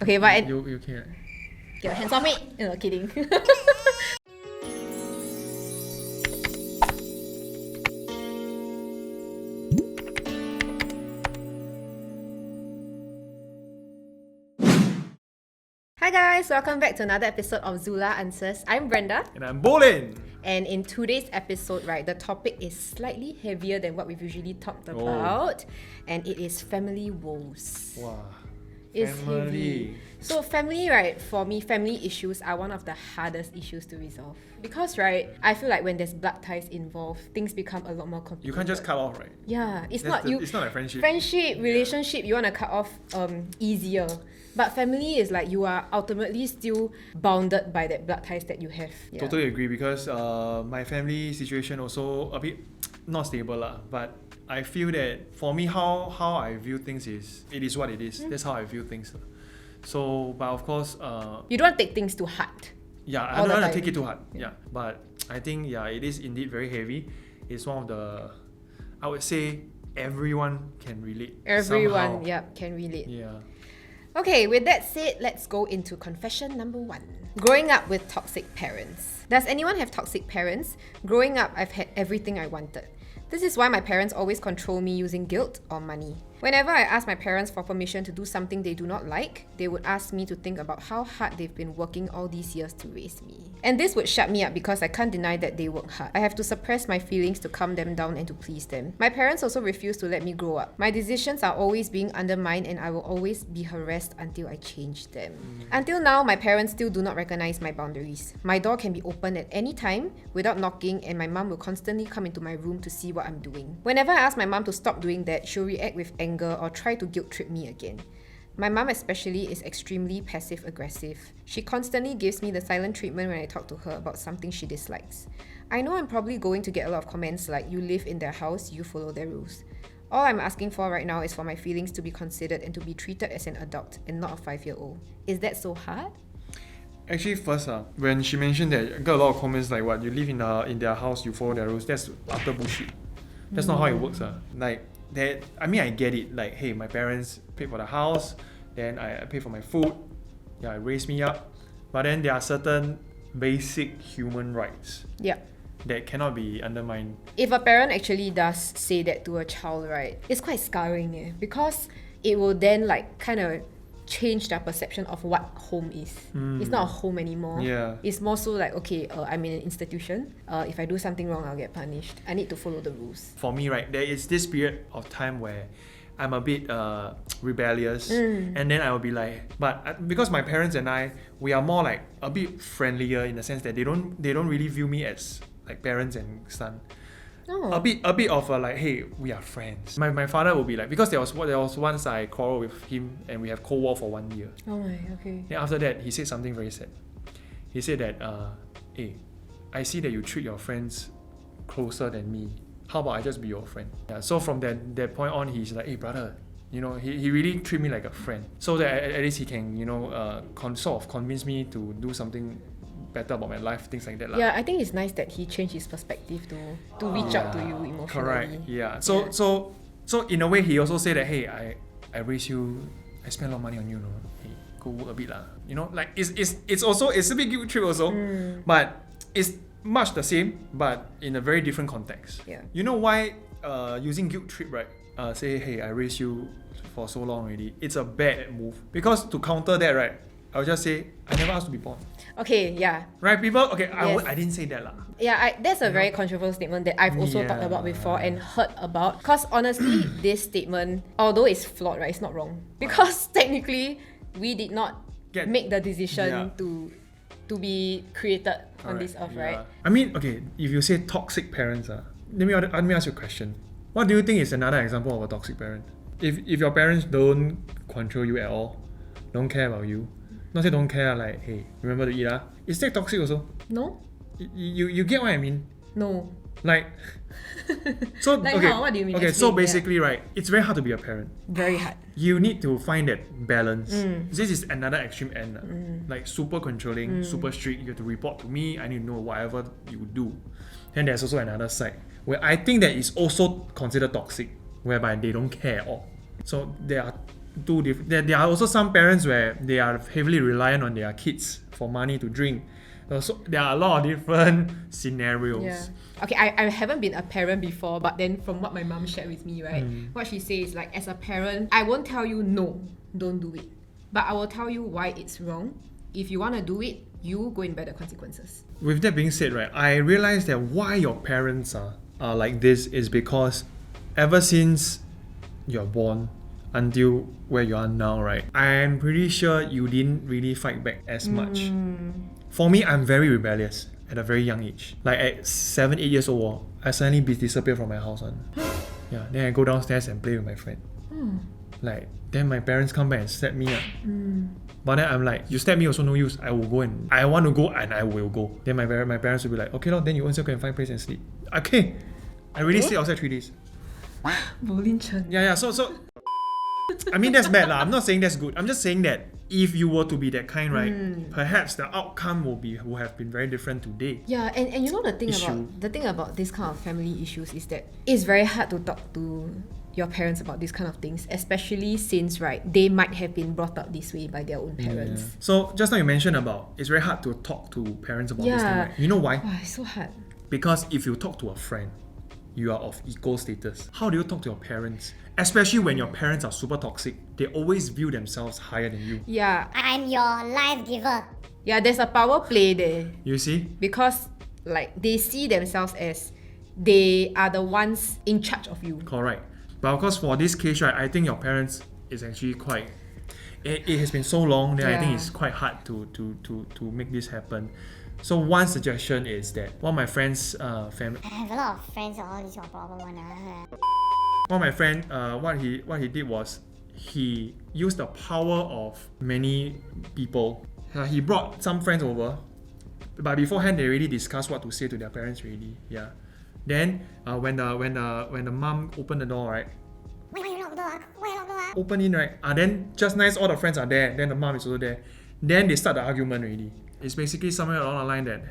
Okay, but You can. get your hands off me. No, kidding. Hi guys, welcome back to another episode of Zula Answers. I'm Brenda, And I'm Bolin. and in today's episode, right, the topic is slightly heavier than what we've usually talked about, and it is family woes. Wow. It's Family. heavy. So family, right, for me, family issues are one of the hardest issues to resolve. Because, right, I feel like when there's blood ties involved, things become a lot more complicated. You can't just cut off, right? Yeah, it's That's not you. It's not like friendship. Relationship, you want to cut off easier. But family is like you are ultimately still bounded by that blood ties that you have. Yeah. Totally agree because my family situation also a bit not stable lah. But I feel that for me, how I view things is it is what it is. That's how I view things. So, but of course, You don't want to take things too hard. yeah, I all don't the want to time. take it too hard. Yeah, but I think it is indeed very heavy. It's one of the, I would say everyone can relate. Everyone, somehow. yeah, can relate. Yeah. Okay, with that said, let's go into confession number 1. Growing up with toxic parents. Does anyone have toxic parents? Growing up, I've had everything I wanted. This is why my parents always control me using guilt or money. Whenever I ask my parents for permission to do something they do not like, they would ask me to think about how hard they've been working all these years to raise me. And this would shut me up because I can't deny that they work hard. I have to suppress my feelings to calm them down and to please them. My parents also refuse to let me grow up. My decisions are always being undermined and I will always be harassed until I change them. Until now, my parents still do not recognize my boundaries. My door can be opened at any time without knocking, and my mom will constantly come into my room to see what I'm doing. Whenever I ask my mom to stop doing that, she'll react with anger or try to guilt trip me again. My mom especially is extremely passive aggressive. She constantly gives me the silent treatment when I talk to her about something she dislikes. I know I'm probably going to get a lot of comments like, you live in their house, you follow their rules. All I'm asking for right now is for my feelings to be considered and to be treated as an adult and not a 5-year-old. Is that so hard? Actually, first, when she mentioned that, I got a lot of comments like, what, you live in their house, you follow their rules. That's utter bullshit. That's not how it works. Like, that, I mean, I get it. Like, hey, my parents pay for the house, then I pay for my food, yeah, raise me up. But then there are certain basic human rights Yeah. that cannot be undermined. If a parent actually does say that to a child, right, it's quite scarring because it will then like kind of change their perception of what home is. It's not a home anymore. Yeah. It's more so like, okay, I'm in an institution. If I do something wrong, I'll get punished. I need to follow the rules. For me, right, there is this period of time where I'm a bit rebellious, and then I will be like, but because my parents and I, we are more like a bit friendlier in the sense that they don't really view me as like parents and son. Oh. A bit of a like, hey, we are friends. My father will be like, because there was once I quarreled with him and we have Cold War for 1 year. Oh my, okay. Then after that, he said something very sad. He said that, hey, I see that you treat your friends closer than me. How about I just be your friend? Yeah. So from that point on, he's like, hey brother, you know, he really treat me like a friend. So that at least he can, you know, sort of convince me to do something better about my life, things like that. Yeah, I think it's nice that he changed his perspective to reach out to you emotionally. Correct. Yeah. So in a way, he also said that, hey, I raise you, I spend a lot of money on you, no? Hey, go work a bit lah. You know, like it's also a bit guilt trip also, but it's much the same, but in a very different context. Yeah. You know why using guilt trip, right? Say, hey, I raised you for so long already. It's a bad move because to counter that, right? I'll just say, I never asked to be born. Okay, yeah. Right, people? Okay, Yes. I didn't say that lah. Yeah, that's a very controversial statement that I've also talked about before and heard about. Because honestly, this statement, although it's flawed, right, it's not wrong. Because technically, we did not make the decision to be created on this earth, right? I mean, okay, if you say toxic parents, let me ask you a question. What do you think is another example of a toxic parent? If your parents don't control you at all, don't care about you, not say don't care, like, hey, remember to eat, is that toxic also? No? You get what I mean? No. Like, so Like okay, how? What do you mean? okay, so Explain, basically, right, it's very hard to be a parent. Very hard. You need to find that balance. This is another extreme end. Like super controlling, super strict. You have to report to me. I need to know whatever you do. Then there's also another side where I think that is also considered toxic, whereby they don't care at all. So there are two different. There are also some parents where they are heavily reliant on their kids for money to drink. So there are a lot of different scenarios. Yeah. Okay, I haven't been a parent before, but then from what my mom shared with me, right, what she says, like, as a parent, I won't tell you no, don't do it. But I will tell you why it's wrong. If you want to do it, you go and bear the consequences. With that being said, right, I realized that why your parents are like this is because ever since you're born until where you are now, right, I'm pretty sure you didn't really fight back as much. For me, I'm very rebellious at a very young age. Like at 7, 8 years old, I suddenly disappear from my house. Yeah, then I go downstairs and play with my friend. Like, then my parents come back and slap me. But then I'm like, you slap me also no use. I will go and I want to go and I will go. Then my parents will be like, okay, then you also go and find place and sleep. Okay. I really stayed outside 3 days. Bolin Chen. Yeah. So I mean that's bad lah. I'm not saying that's good. I'm just saying that if you were to be that kind, right, perhaps the outcome will have been very different today. Yeah, and you know the thing about this kind of family issues is that it's very hard to talk to your parents about these kind of things, especially since, right, they might have been brought up this way by their own parents. Yeah. So just now you mentioned about it's very hard to talk to parents about this thing, right? You know why? Wow, it's so hard. Because if you talk to a friend, you are of equal status. How do you talk to your parents? Especially when your parents are super toxic, they always view themselves higher than you. Yeah. I'm your life giver. Yeah, there's a power play there. You see? Because, like, they see themselves as they are the ones in charge of you. Correct. But of course, for this case, right, I think your parents is actually quite... It has been so long that I think it's quite hard to make this happen. So one suggestion is that one of my friends' family... I have a lot of friends all this problem one. One of my friend, what he did was he used the power of many people. He brought some friends over, but beforehand they already discussed what to say to their parents already. Yeah. Then when the mom opened the door, right? Why you lock the door? Why you lock the door? Open in, right? Then just nice all the friends are there. Then the mom is also there. Then they start the argument already. It's basically somewhere along the line that.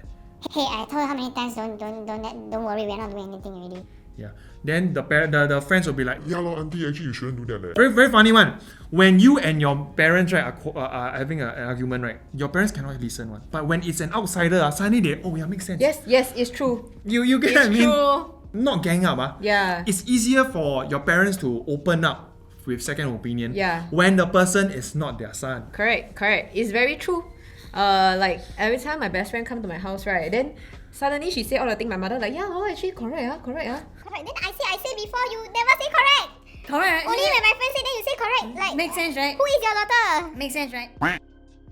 Hey, I told you how many times don't worry, we're not doing anything already. Yeah. Then the friends will be like, Yeah, auntie, actually you shouldn't do that. Leh. very, very funny one. When you and your parents, right, are having an argument, right, your parents cannot listen one. But when it's an outsider, suddenly they makes sense. Yes, it's true. You get what I It's mean? true. Not gang up. Yeah. It's easier for your parents to open up with second opinion. Yeah. When the person is not their son. Correct. It's very true. Like, every time my best friend come to my house, right, then suddenly she say all the things my mother like, yeah, actually correct. Correct. Then I say before, you never say correct. Correct. Only when my friend say, then you say correct. Like, Makes sense, right? who is your daughter? Makes sense, right?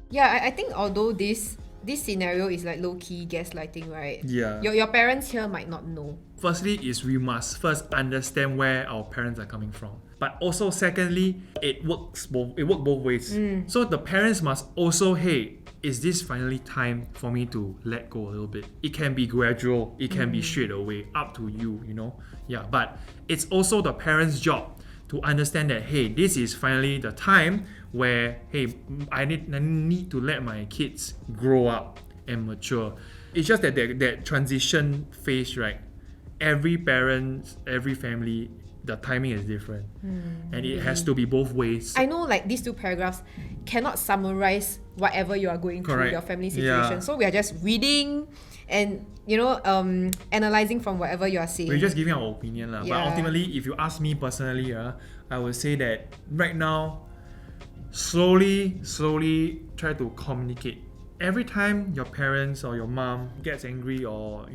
Yeah, I think although this scenario is like low-key gaslighting, right? Yeah. Your parents here might not know. Firstly is we must first understand where our parents are coming from. But also secondly, it works both ways. So the parents must also, hey, is this finally time for me to let go a little bit? It can be gradual, it can be straight away, up to you, you know? Yeah, but it's also the parents' job to understand that, hey, this is finally the time where, hey, I need to let my kids grow up and mature. It's just that transition phase, right? Every parent, every family, the timing is different. And it has to be both ways. I know, like, these two paragraphs cannot summarize whatever you are going through, Correct. your family situation. Yeah. So we are just reading and, analyzing from whatever you are saying. We're just giving our opinion. But Yeah. ultimately, if you ask me personally, I would say that right now, slowly try to communicate. Every time your parents or your mom gets angry or,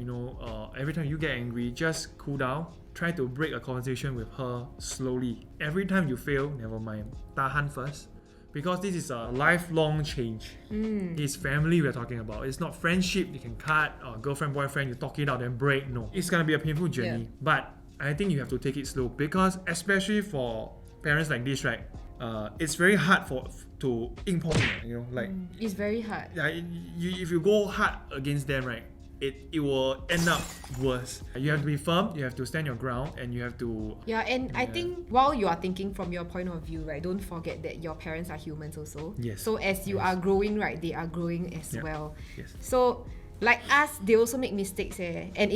every time you get angry, just cool down. Try to break a conversation with her slowly. Every time you fail, never mind. Tahan first. Because this is a lifelong change. It's family we're talking about. It's not friendship you can cut or girlfriend, boyfriend, you talk it out then break. No. It's gonna be a painful journey. Yeah. But I think you have to take it slow because especially for parents like this, right? It's very hard to 硬碰硬, It's very hard. if you go hard against them, right? It will end up worse. You have to be firm, you have to stand your ground, and you have to... Yeah, and I think while you are thinking from your point of view, right, don't forget that your parents are humans also. Yes. So as you are growing, right, they are growing as Yeah. well. Yes. So like us, they also make mistakes, and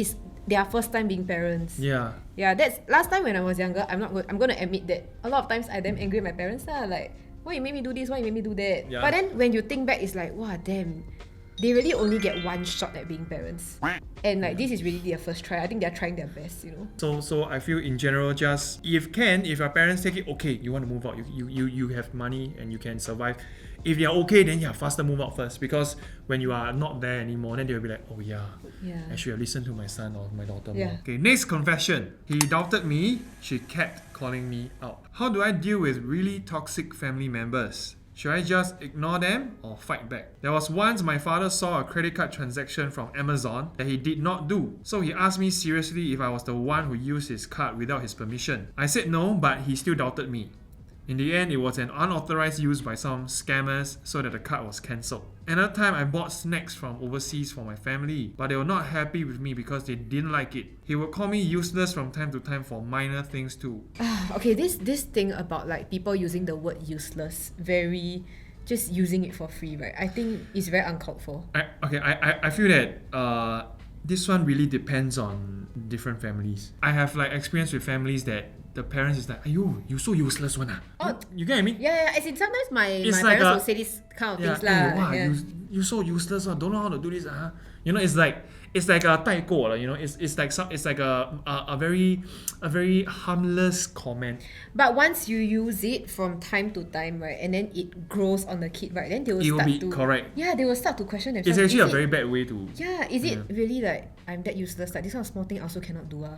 their first time being parents. Yeah. Yeah, that's last time when I was younger. I'm gonna admit that a lot of times I damn angry at my parents lah. Like, why you made me do this? Why you made me do that? Yeah. But then when you think back, it's like, wow, damn, they really only get one shot at being parents, and like this is really their first try. I think they're trying their best, you know. So I feel in general, just if your parents take it, okay, you want to move out, you have money and you can survive. If they're okay, then yeah, faster move out first, because when you are not there anymore, then they'll be like, oh yeah, I should have listened to my son or my daughter more. Yeah. Okay, next confession. He doubted me. She kept calling me out. How do I deal with really toxic family members? Should I just ignore them or fight back? There was once my father saw a credit card transaction from Amazon that he did not do. So he asked me seriously if I was the one who used his card without his permission. I said no, but he still doubted me. In the end, it was an unauthorized use by some scammers, so that the card was cancelled. Another time, I bought snacks from overseas for my family, but they were not happy with me because they didn't like it. He would call me useless from time to time for minor things too. Okay, this thing about like people using the word useless, very just using it for free, right? I think it's very uncalled for. I feel that this one really depends on different families. I have like experience with families that the parents is like, "Ayo, you so useless one ah." Oh. You get what I mean? Yeah, as in sometimes my It's parents like will say this kind of things hey, wow, lah. Yeah. you so useless, don't know how to do this, You know, it's like a 带过, you know, it's like a very harmless comment. But once you use it from time to time, right, and then it grows on the kid, right, then they will It will start be to correct. Yeah, they will start to question themselves. It's actually a Is it- very bad way to. Yeah, is it really like I'm that useless? Like this kind of small thing I also cannot do.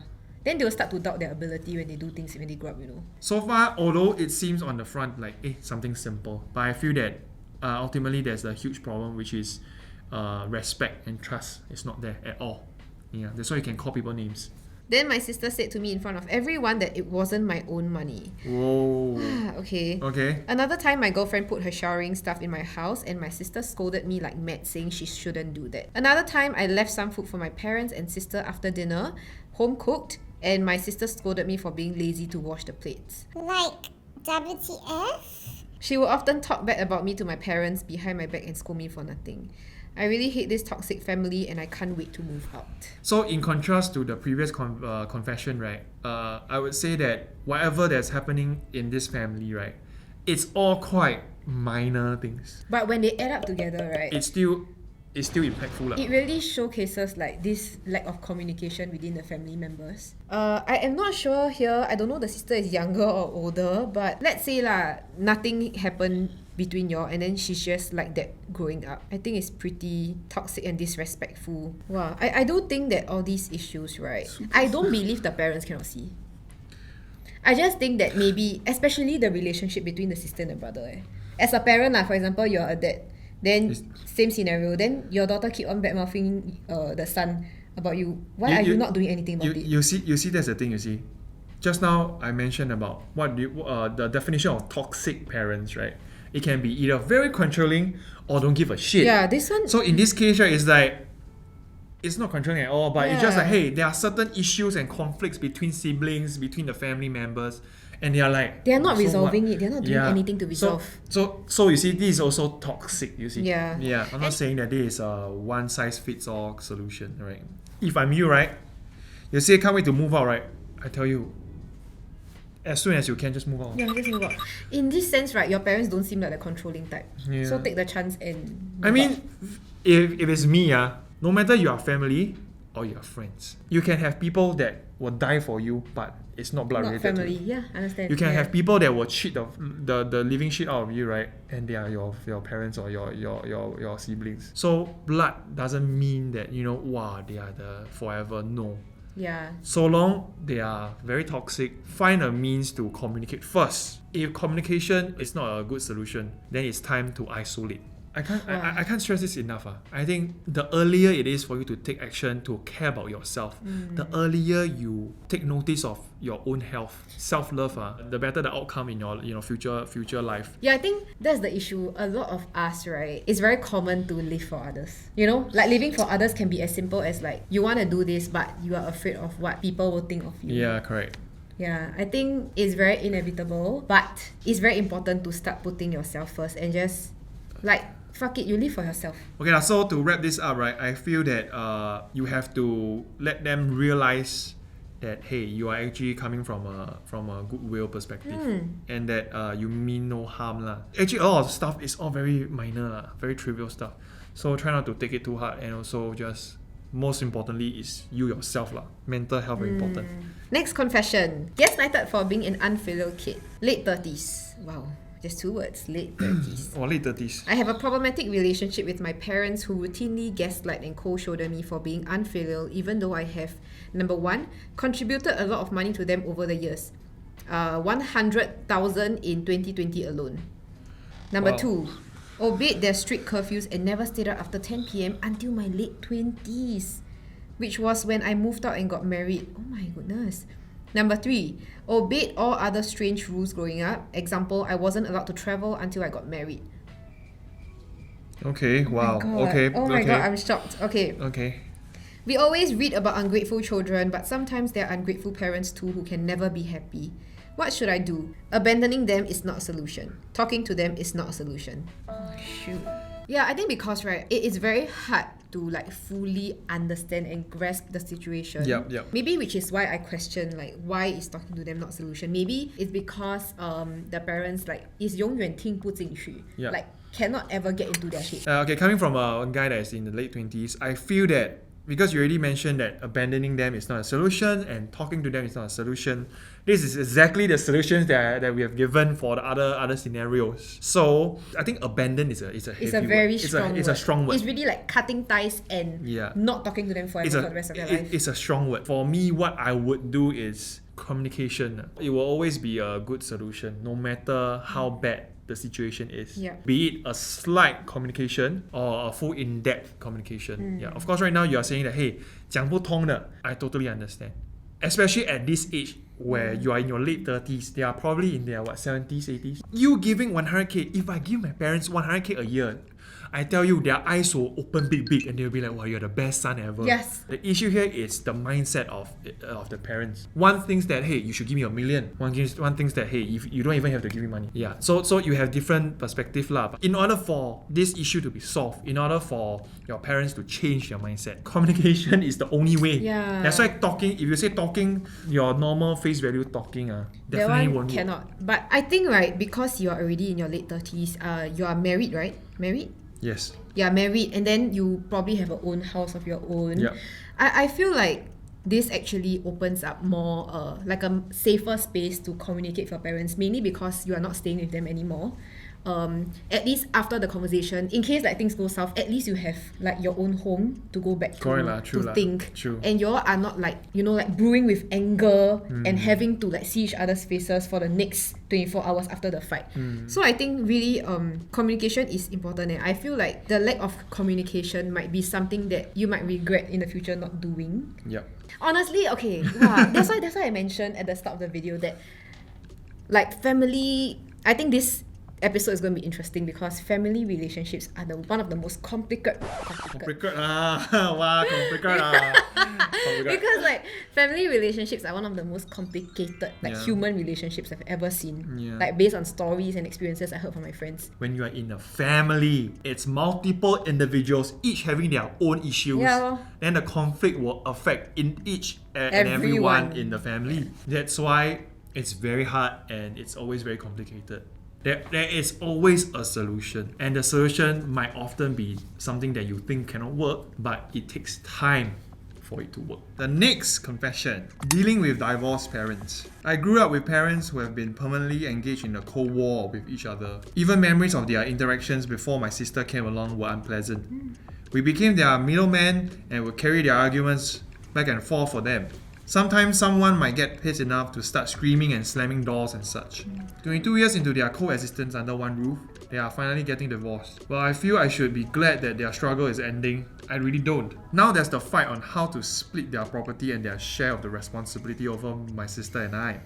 Then they will start to doubt their ability when they do things when they grow up, you know. So far, although it seems on the front like something simple, but I feel that ultimately there's a huge problem, which is respect and trust is not there at all. Yeah, that's why you can call people names. Then my sister said to me in front of everyone that it wasn't my own money. Whoa. Okay. Okay. Another time, my girlfriend put her showering stuff in my house and my sister scolded me like mad, saying she shouldn't do that. Another time, I left some food for my parents and sister after dinner, home cooked, and my sister scolded me for being lazy to wash the plates. Like, WTF? She would often talk bad about me to my parents behind my back and scold me for nothing. I really hate this toxic family and I can't wait to move out. So in contrast to the previous confession, right, I would say that whatever that's happening in this family, right, it's all quite minor things. But when they add up together, right, It's still impactful. it really showcases like this lack of communication within the family members. I am not sure here. I don't know the sister is younger or older, but let's say nothing happened between y'all and then she's just like that growing up. I think it's pretty toxic and disrespectful. Wow. I do think that all these issues, right, I don't believe the parents cannot see. I just think that maybe, especially the relationship between the sister and the brother. As a parent, for example, you're a dad. Then same scenario. Then your daughter keep on badmouthing the son about you. Why are you not doing anything about it? You see, that's the thing. You see, just now I mentioned about the definition of toxic parents, right? It can be either very controlling or don't give a shit. Yeah, this one. So in this case, right, it's like it's not controlling at all, but it's just like, hey, there are certain issues and conflicts between siblings, between the family members, and they are like They are not so resolving what? it. They are not doing anything to resolve. So you see, this is also toxic. You see. Yeah. Yeah. I'm not saying that this is a one size fits all solution, right? If I'm you, right, you say can't wait to move out, right? I tell you, as soon as you can, just move out. Yeah, just move out. In this sense, right, your parents don't seem like the controlling type. Yeah. So take the chance and I move mean, out. if it's me, no matter you are family or you are friends, you can have people that will die for you, but it's not blood Not related. family. To you. Yeah, understand. You can yeah. have people that will cheat the living shit out of you, right? And they are your parents or your siblings. So blood doesn't mean that wow, they are the forever. No. Yeah. So long they are very toxic, find a means to communicate first. If communication is not a good solution, then it's time to isolate. I can't stress this enough. I think the earlier it is for you to take action to care about yourself, the earlier you take notice of your own health, self-love, the better the outcome in your future life. Yeah, I think that's the issue. A lot of us, right, it's very common to live for others. Like living for others can be as simple as like you want to do this, but you are afraid of what people will think of you. Yeah, correct. Yeah, I think it's very inevitable, but it's very important to start putting yourself first and just like fuck it, you live for yourself. Okay, so to wrap this up, right, I feel that you have to let them realize that hey, you are actually coming from a goodwill perspective, and that you mean no harm lah. Actually, a lot of stuff is all very minor lah, very trivial stuff. So try not to take it too hard, and also just most importantly is you yourself lah. Mental health very important. Next confession. Gaslighted for being an unfilial kid. Late 30s. Wow. Just 2 words. Late 30s. Or late 30s. I have a problematic relationship with my parents who routinely gaslight and cold shoulder me for being unfilial, even though I have, number one, contributed a lot of money to them over the years. 100,000 in 2020 alone. Number Wow. two, obeyed their strict curfews and never stayed out after 10 p.m. until my late 20s, which was when I moved out and got married. Oh my goodness. Number three, obeyed all other strange rules growing up. Example, I wasn't allowed to travel until I got married. Okay, wow. God. Okay. Oh my okay. god, I'm shocked. Okay. Okay. We always read about ungrateful children, but sometimes there are ungrateful parents too who can never be happy. What should I do? Abandoning them is not a solution. Talking to them is not a solution. Oh shoot. Yeah, I think because right, it is very hard to like fully understand and grasp the situation. Yep. Maybe which is why I question like why is talking to them not solution. Maybe it's because the parents like is 永远听不进去. Yeah. Like cannot ever get into their shit. Okay, coming from a guy that is in the late 20s, I feel that because you already mentioned that abandoning them is not a solution and talking to them is not a solution, this is exactly the solutions that we have given for the other scenarios. So I think abandon is a It's heavy a very word. strong word. It's a strong word. It's really like cutting ties and Yeah. not talking to them forever for the rest of their life. It's a strong word. For me, what I would do is communication. It will always be a good solution, no matter how bad the situation is. Yeah. Be it a slight communication or a full in-depth communication. Yeah. Of course, right now you are saying that, hey, 讲不通的, I totally understand. Especially at this age where you are in your late 30s, they are probably in their 70s, 80s. You giving 100k, if I give my parents 100k a year, I tell you, their eyes will open big and they'll be like, wow, you're the best son ever. Yes. The issue here is the mindset of the parents. One thinks that, hey, you should give me $1 million. One thinks that, hey, if you don't even have to give me money. Yeah. So you have different perspective lah. But in order for this issue to be solved, in order for your parents to change their mindset, communication is the only way. Yeah. That's why talking, if you say talking, your normal face value talking, That definitely one won't work. cannot. But I think right, because you are already in your late 30s, you are married, right? Married? Yes. You are married and then you probably have a own house of your own. Yep. I feel like this actually opens up more like a safer space to communicate with your parents, mainly because you are not staying with them anymore. At least after the conversation, in case like things go south, at least you have like your own home to go back to, Correct lah, true to lah, think. true. And you all are not like, you know, like brewing with anger and having to like see each other's faces for the next 24 hours after the fight. So I think really communication is important, and I feel like the lack of communication might be something that you might regret in the future not doing. Yep. Honestly, okay, wow, that's why I mentioned at the start of the video that like family, I think this episode is going to be interesting because family relationships are one of the most complicated. Complicated wow, complicated Because like family relationships are one of the most complicated like Yeah. human relationships I've ever seen. Yeah. Like based on stories and experiences I heard from my friends. When you are in a family, it's multiple individuals, each having their own issues. Yeah lor. Then the conflict will affect in each and everyone Everyone. in the family. That's why it's very hard and it's always very complicated. There is always a solution, and the solution might often be something that you think cannot work, but it takes time for it to work. The next confession, dealing with divorced parents. I grew up with parents who have been permanently engaged in a cold war with each other. Even memories of their interactions before my sister came along were unpleasant. We became their middleman and would carry their arguments back and forth for them. Sometimes someone might get pissed enough to start screaming and slamming doors and such. 22 years into their coexistence under one roof, they are finally getting divorced. Well, I feel I should be glad that their struggle is ending. I really don't. Now there's the fight on how to split their property and their share of the responsibility over my sister and I.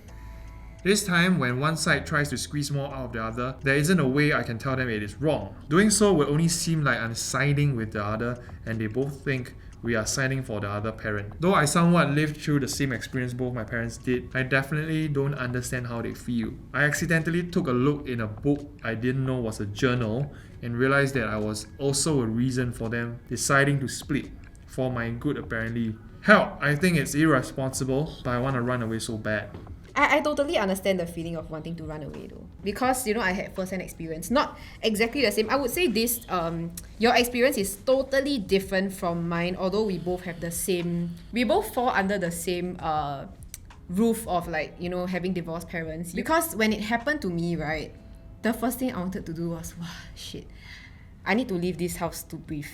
This time, when one side tries to squeeze more out of the other, there isn't a way I can tell them it is wrong. Doing so will only seem like I'm siding with the other, and they both think we are siding for the other parent. Though I somewhat lived through the same experience both my parents did, I definitely don't understand how they feel. I accidentally took a look in a book I didn't know was a journal, and realized that I was also a reason for them deciding to split for my good apparently. Hell, I think it's irresponsible, but I want to run away so bad. I totally understand the feeling of wanting to run away though, because I had first-hand experience, not exactly the same. I would say this your experience is totally different from mine, although we both fall under the same roof of having divorced parents. Because when it happened to me, right, the first thing I wanted to do was, wow, shit, I need to leave this house to breathe.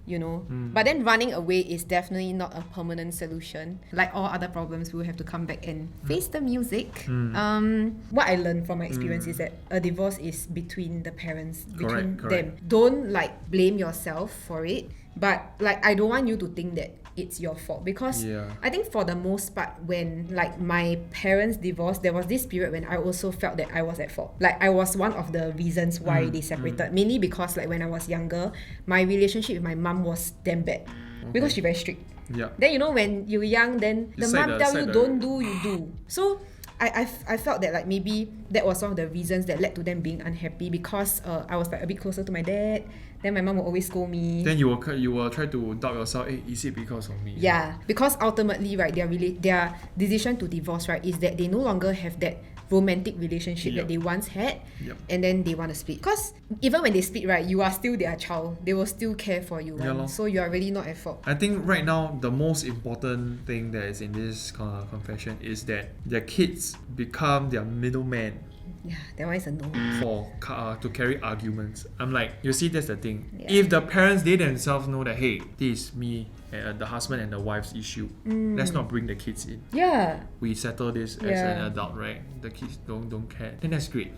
But then running away is definitely not a permanent solution. Like all other problems, we will have to come back and face the music. What I learned from my experience is that a divorce is between the parents, between them. Don't blame yourself for it, but I don't want you to think that it's your fault, because I think for the most part, when my parents divorced, there was this period when I also felt that I was at fault. I was one of the reasons why they separated, mainly because when I was younger, my relationship with my mom was damn bad, because she's very strict. Then when you're young, then the mom tell you don't do, you do. So I felt that maybe that was one of the reasons that led to them being unhappy, because I was a bit closer to my dad. Then my mom will always scold me. Then you will try to doubt yourself. Hey, is it because of me? Yeah, because ultimately, right, their decision to divorce, right, is that they no longer have that romantic relationship that they once had, and then they want to split. Because even when they split, right, you are still their child. They will still care for you, so you are really not at fault. I think right now the most important thing that is in this confession is that their kids become their middleman. Yeah, that one is a no. For to carry arguments. I'm like, you see, that's the thing. If the parents, they themselves know that, hey, this is me, the husband and the wife's issue, let's not bring the kids in. Yeah. We settle this as an adult, right? The kids don't care. Then that's great,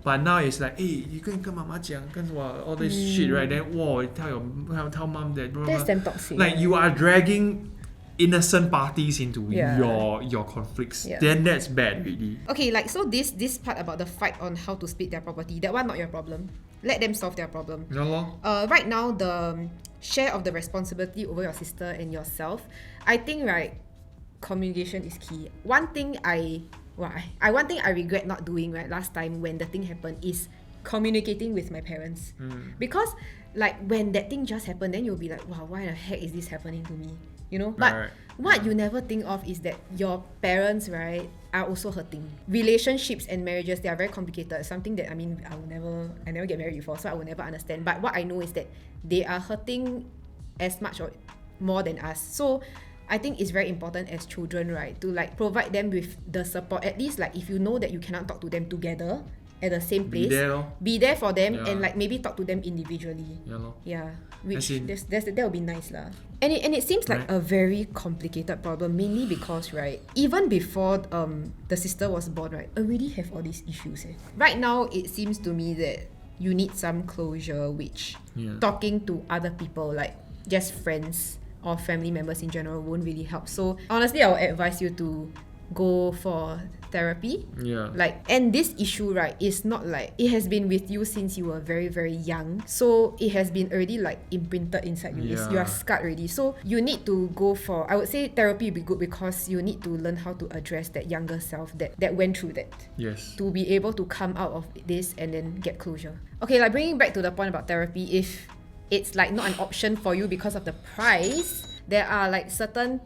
But now it's like, hey, you can 跟妈妈讲, all this shit, right? Then, tell mom that. Blah, blah. That's damn toxic. Like, you are dragging innocent parties into your conflicts, then that's bad really. Okay, so this part about the fight on how to split their property, that one not your problem. Let them solve their problem. Right now, the share of the responsibility over your sister and yourself, I think, right, communication is key. One thing I regret not doing, right, last time when the thing happened is communicating with my parents. Because when that thing just happened, then you'll be like, wow, why the heck is this happening to me? But what you never think of is that your parents, right, are also hurting. Relationships and marriages, they are very complicated. It's something that I never get married before, so I will never understand. But what I know is that they are hurting as much or more than us. So I think it's very important as children, right, to provide them with the support. At least if you know that you cannot talk to them together at the same place, be there for them, and maybe talk to them individually. Which that would be nice lah. And it seems like a very complicated problem, mainly because, right, even before the sister was born, right, already have all these issues. Right now, it seems to me that you need some closure, which talking to other people, just friends or family members in general, won't really help. So honestly, I would advise you to go for therapy. And this issue, right, is not it has been with you since you were very, very young. So it has been already imprinted inside you. You are scarred already. So you need to go for, I would say therapy would be good, because you need to learn how to address that younger self that went through that. To be able to come out of this and then get closure. Okay, bringing back to the point about therapy, if it's not an option for you because of the price, there are certain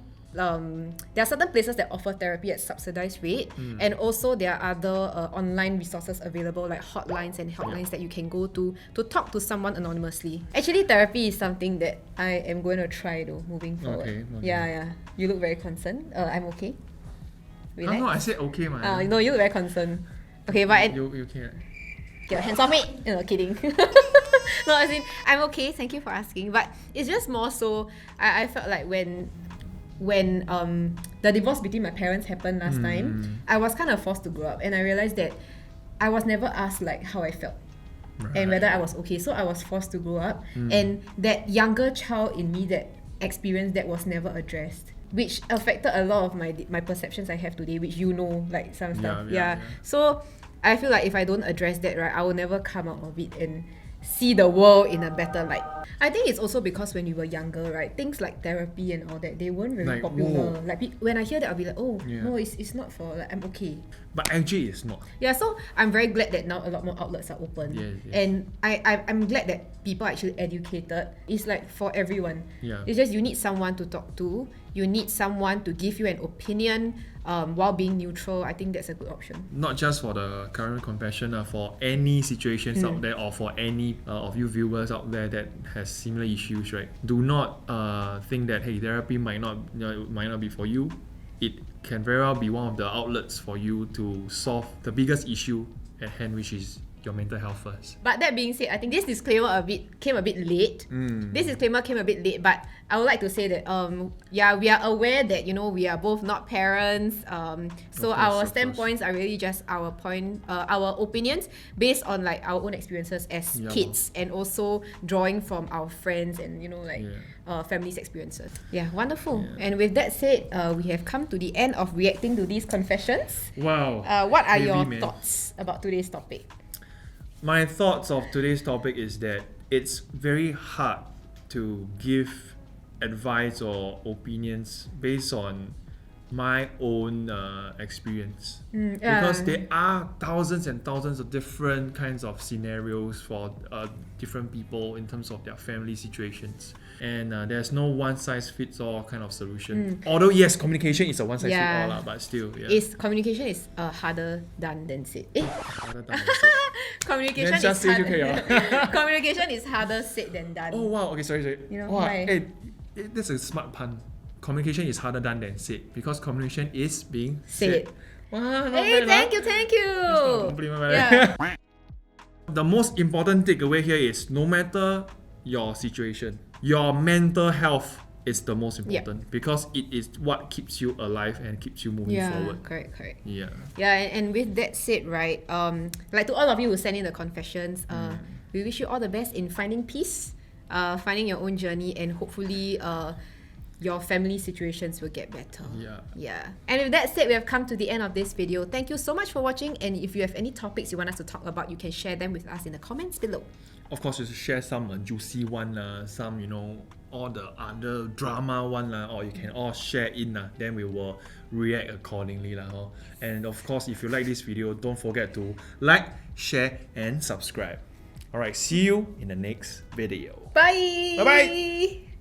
places that offer therapy at subsidized rate, and also there are other online resources available, hotlines and helplines that you can go to talk to someone anonymously. Actually, therapy is something that I am going to try though, moving forward. Okay. Yeah. You look very concerned. I'm okay. Relax. No, I said okay, man. No, you look very concerned. Okay, but you okay, right? Get your hands off me. No, kidding. No, as in, I'm okay. Thank you for asking. But it's just more so, I felt like when the divorce between my parents happened last time, I was kind of forced to grow up, and I realized that I was never asked how I felt and whether I was okay. So I was forced to grow up, and that younger child in me that experienced that was never addressed, which affected a lot of my perceptions I have today, which some stuff. So I feel like if I don't address that, right, I will never come out of it and see the world in a better light. I think it's also because when we were younger, right, things like therapy and all that, they weren't very Like, popular. whoa. Like when I hear that, I'll be like, oh Yeah. no, it's not for, like, I'm okay. But actually, it's not. Yeah, so I'm very glad that now a lot more outlets are open. Yes, yes. And I'm glad that people are actually educated. It's like for everyone. Yeah. It's just you need someone to talk to. You need someone to give you an opinion while being neutral. I think that's a good option. Not just for the current confession, for any situations out there, or for any of you viewers out there that has similar issues, right? Do not think that, hey, therapy might not be for you. It can very well be one of the outlets for you to solve the biggest issue at hand, which is your mental health first. But that being said, I think this disclaimer came a bit late. This disclaimer came a bit late, but I would like to say that yeah, we are aware that we are both not parents. So Of course, our of standpoints are really just our opinions based on like our own experiences as Yeah. kids, and also drawing from our friends and Yeah. families' experiences. Yeah, wonderful. Yeah. And with that said, we have come to the end of reacting to these confessions. Wow. What are Heavy, your man. thoughts about today's topic? My thoughts of today's topic is that it's very hard to give advice or opinions based on my own experience, because there are thousands and thousands of different kinds of scenarios for different people in terms of their family situations, and there's no one size fits all kind of solution. Although yes, communication is a one size fits all lah, but still, yeah. Communication is harder done than said. Other than that. Communication Then just is say 就可以了。communication is harder said than done. Oh wow, okay, sorry. Wow, why? hey, that's a smart pun. Communication is harder done than said, because communication is being said. Wow, not Hey, bad, thank you. not a compliment, man. Yeah. The most important takeaway here is, no matter your situation, your mental health is the most important, because it is what keeps you alive and keeps you moving forward. Correct. Yeah. Yeah, and with that said, right, like to all of you who send in the confessions, we wish you all the best in finding peace, finding your own journey, and hopefully your family situations will get better. Yeah. And with that said, we have come to the end of this video. Thank you so much for watching, and if you have any topics you want us to talk about, you can share them with us in the comments below. Of course, you should share some juicy one, some all the other drama one, or you can all share in, then we will react accordingly. And of course, if you like this video, don't forget to like, share, and subscribe. Alright, see you in the next video. Bye! Bye-bye!